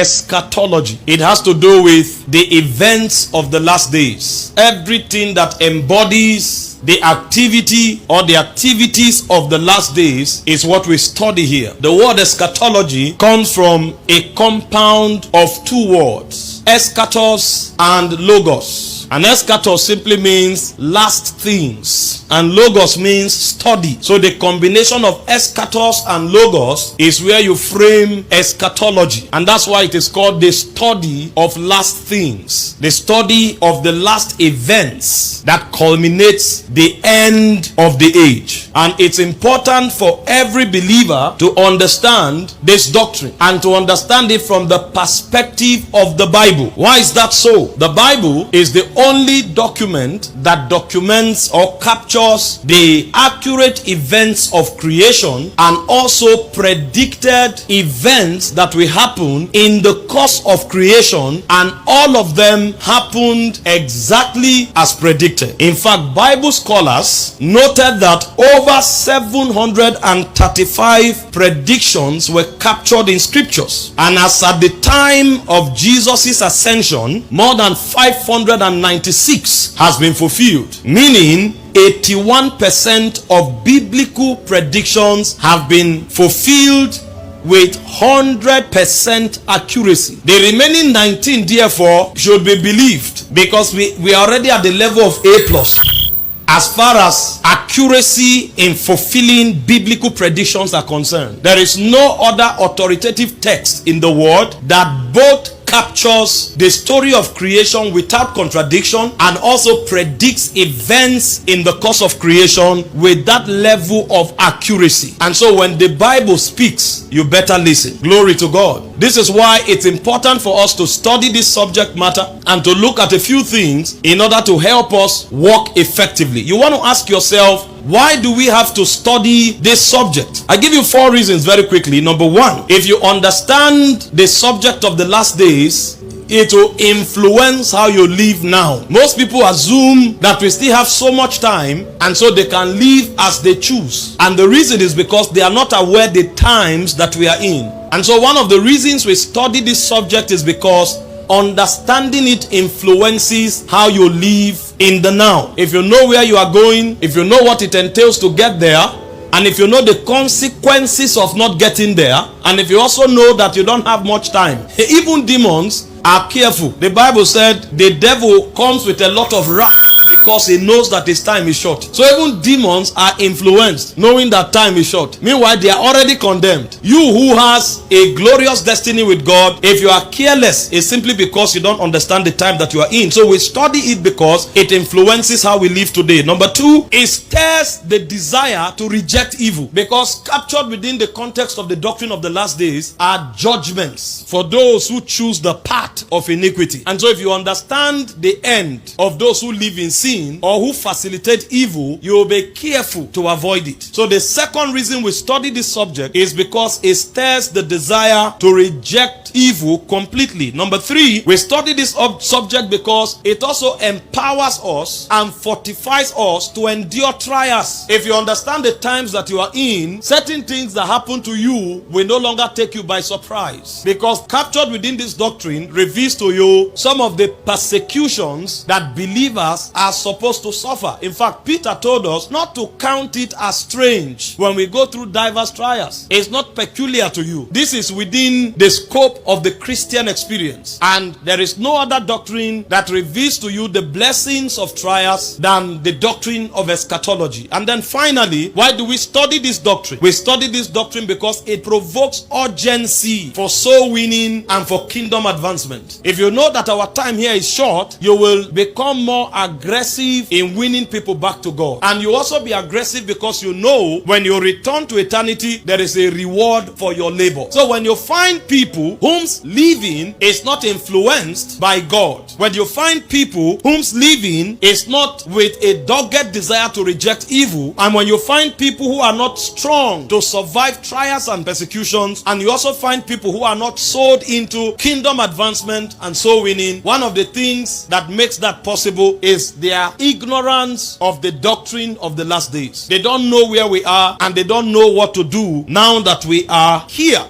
eschatology. It has to do with the events of the last days. Everything that embodies the activity or the activities of the last days is what we study here. The word eschatology comes from a compound of two words, eschatos and logos. And eschatos simply means last things, and logos means study. So the combination of eschatos and logos is where you frame eschatology, and that's why it is called the study of last things, the study of the last events that culminates the end of the age. And it's important for every believer to understand this doctrine and to understand it from the perspective of the Bible. Why is that so? The Bible is the only document that documents or captures the accurate events of creation and also predicted events that will happen in the course of creation, and all of them happened exactly as predicted. In fact, Bible scholars noted that over 735 predictions were captured in scriptures, and as at the time of Jesus' ascension, more than 596 has been fulfilled, meaning 81% of biblical predictions have been fulfilled with 100% accuracy. The remaining 19, therefore, should be believed, because we are already at the level of A+. As far as accuracy in fulfilling biblical predictions are concerned, there is no other authoritative text in the world that both captures the story of creation without contradiction and also predicts events in the course of creation with that level of accuracy. And so when the Bible speaks, you better listen. Glory to God. This is why it's important for us to study this subject matter and to look at a few things in order to help us walk effectively. You want to ask yourself, why do we have to study this subject? I give you 4 reasons very quickly. Number 1, if you understand the subject of the last days, it will influence how you live now. Most people assume that we still have so much time, and so they can live as they choose. And the reason is because they are not aware the times that we are in. And so one of the reasons we study this subject is because understanding it influences how you live in the now. If you know where you are going, if you know what it entails to get there, and if you know the consequences of not getting there, and if you also know that you don't have much time, even demons are careful. The Bible said the devil comes with a lot of wrath because he knows that his time is short. So even demons are influenced, knowing that time is short. Meanwhile, they are already condemned. You who has a glorious destiny with God, if you are careless, it's simply because you don't understand the time that you are in. So we study it because it influences how we live today. Number 2, it stirs the desire to reject evil, because captured within the context of the doctrine of the last days are judgments for those who choose the path of iniquity. And so if you understand the end of those who live in sin or who facilitate evil, you will be careful to avoid it. So the second reason we study this subject is because it stirs the desire to reject evil completely. Number 3, we study this subject because it also empowers us and fortifies us to endure trials. If you understand the times that you are in, certain things that happen to you will no longer take you by surprise, because captured within this doctrine reveals to you some of the persecutions that believers are supposed to suffer. In fact, Peter told us not to count it as strange when we go through diverse trials. It's not peculiar to you. This is within the scope of the Christian experience, and there is no other doctrine that reveals to you the blessings of trials than the doctrine of eschatology. And then finally, why do we study this doctrine? We study this doctrine because it provokes urgency for soul winning and for kingdom advancement. If you know that our time here is short, you will become more aggressive in winning people back to God. And you also be aggressive because you know when you return to eternity, there is a reward for your labor. So when you find people whom's living is not influenced by God, when you find people whom's living is not with a dogged desire to reject evil, and when you find people who are not strong to survive trials and persecutions, and you also find people who are not sold into kingdom advancement and soul winning, one of the things that makes that possible is their ignorance of the doctrine of the last days. They don't know where we are, and they don't know what to do now that we are here.